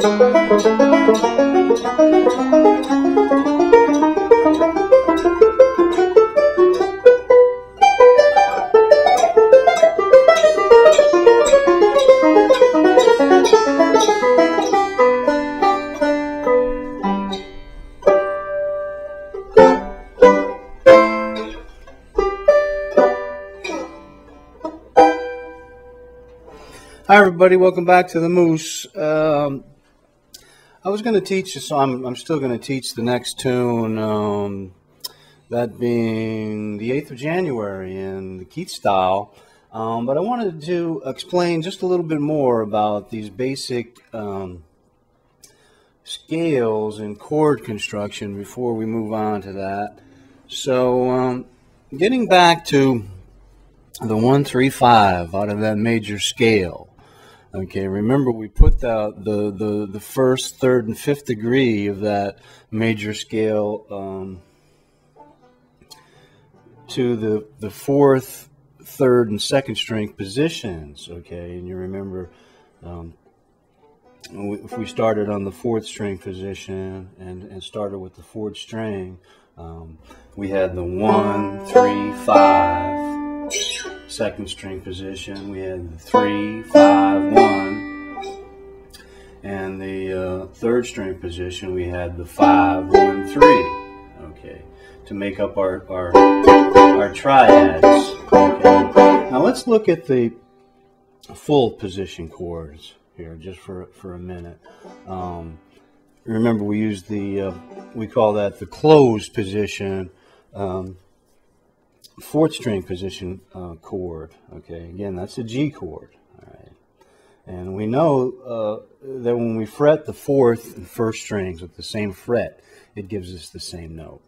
Hi everybody, welcome back to the Moose. I was going to teach this, so I'm still going to teach the next tune, that being the 8th of January in the Keith style, but I wanted to explain just a little bit more about these basic scales and chord construction before we move on to that. So getting back to the 1, 3, 5 out of that major scale. Okay, remember we put the first, third, and fifth degree of that major scale to the fourth, third, and second string positions. Okay, and you remember if we started on the fourth string position and started with the fourth string, we had the 1, 3, 5. Second string position, we had the 3, 5, 1, and the third string position, we had the 5, 1, 3. Okay, to make up our triads. Okay. Now let's look at the full position chords here, just for a minute. Remember, we use we call that the closed position. Fourth string position chord. Okay, again, that's a G chord. All right, and we know that when we fret the fourth and first strings with the same fret, it gives us the same note.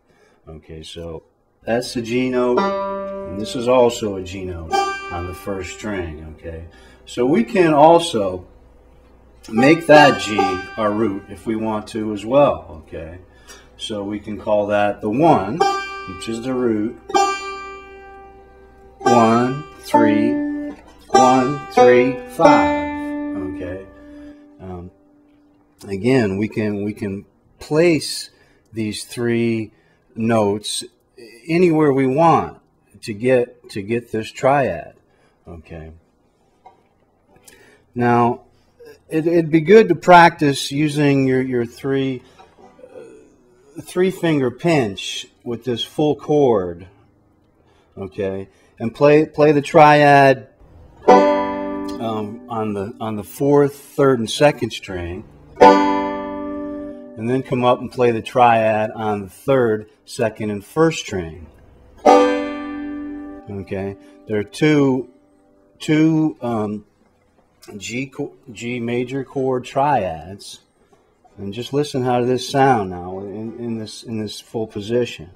Okay, so that's the G note, and this is also a G note on the first string. Okay, so we can also make that G our root if we want to as well. Okay, so we can call that the 1, which is the root. 1, 3, 1, 3, 5. Okay. Again, we can place these three notes anywhere we want to get this triad. Okay. Now, it'd be good to practice using your three finger pinch with this full chord. Okay. And play the triad on the fourth, third, and second string, and then come up and play the triad on the third, second, and first string. Okay, there are two G major chord triads, and just listen how this sound now in this full position.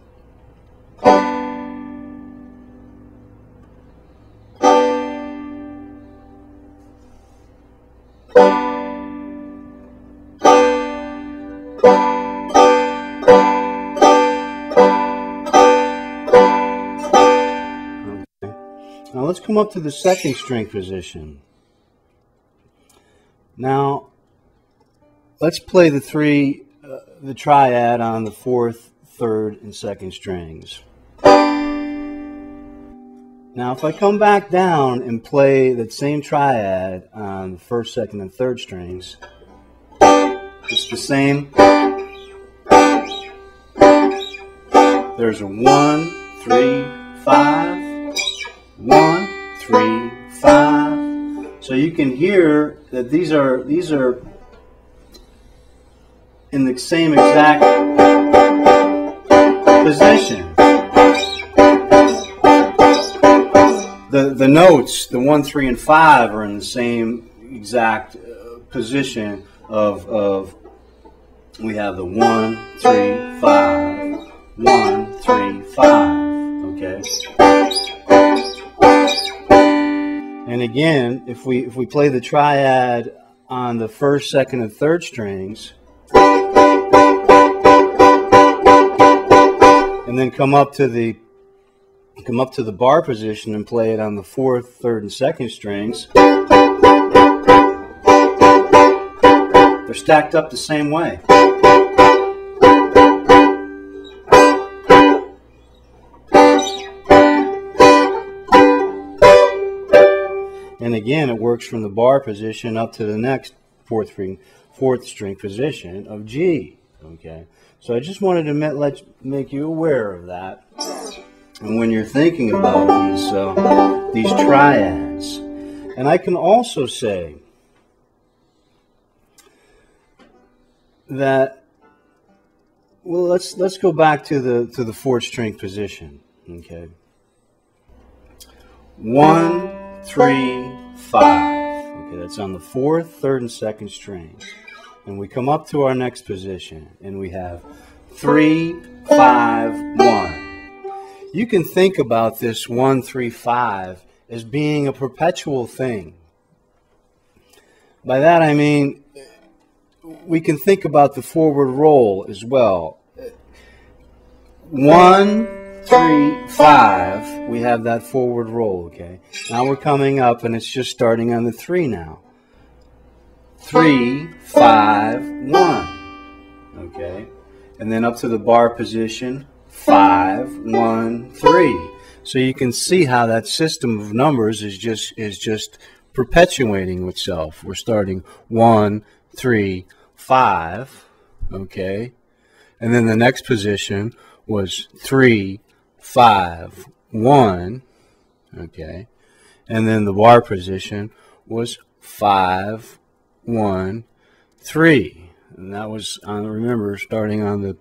Now let's come up to the second string position. Now let's play the triad on the fourth, third, and second strings. Now if I come back down and play that same triad on the first, second, and third strings, it's the same. There's a 1, 3, 5. 1, 3, 5. So you can hear that these are in the same exact position. The notes, the 1, 3, and 5 are in the same exact position of we have the 1, 3, 5, 1, 3, 5. Okay. And again, if we play the triad on the first, second, and third strings, and then come up to the bar position and play it on the fourth, third, and second strings, They're stacked up the same way. And again, it works from the bar position up to the next fourth string position of G. Okay, so I just wanted to make you aware of that. And when you're thinking about these triads, and I can also say that, well, let's go back to the fourth string position. Okay, 1, 3, 5. Okay, that's on the fourth, third, and second strings. And we come up to our next position, and we have 3, 5, 1. You can think about this 1, 3, 5 as being a perpetual thing. By that I mean we can think about the forward roll as well. 1, 3, 5, we have that forward roll, okay? Now we're coming up, and it's just starting on the 3 now. 3, 5, 1, okay? And then up to the bar position, 5, 1, 3. So you can see how that system of numbers is just perpetuating itself. We're starting 1, 3, 5, okay? And then the next position was 3, 5, 1, okay? And then the bar position was 5, 1, 3. And that was, remember, starting on the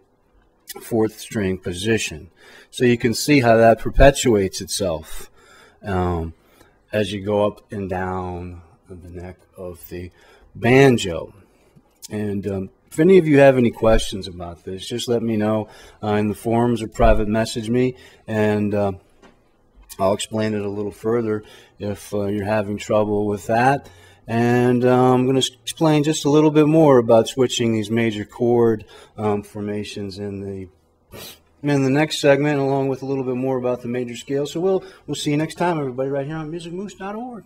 fourth string position. So you can see how that perpetuates itself as you go up and down the neck of the banjo. And if any of you have any questions about this, just let me know in the forums or private message me, and I'll explain it a little further if you're having trouble with that. And I'm going to explain just a little bit more about switching these major chord formations in the next segment, along with a little bit more about the major scale. So we'll see you next time, everybody, right here on musicmoose.org.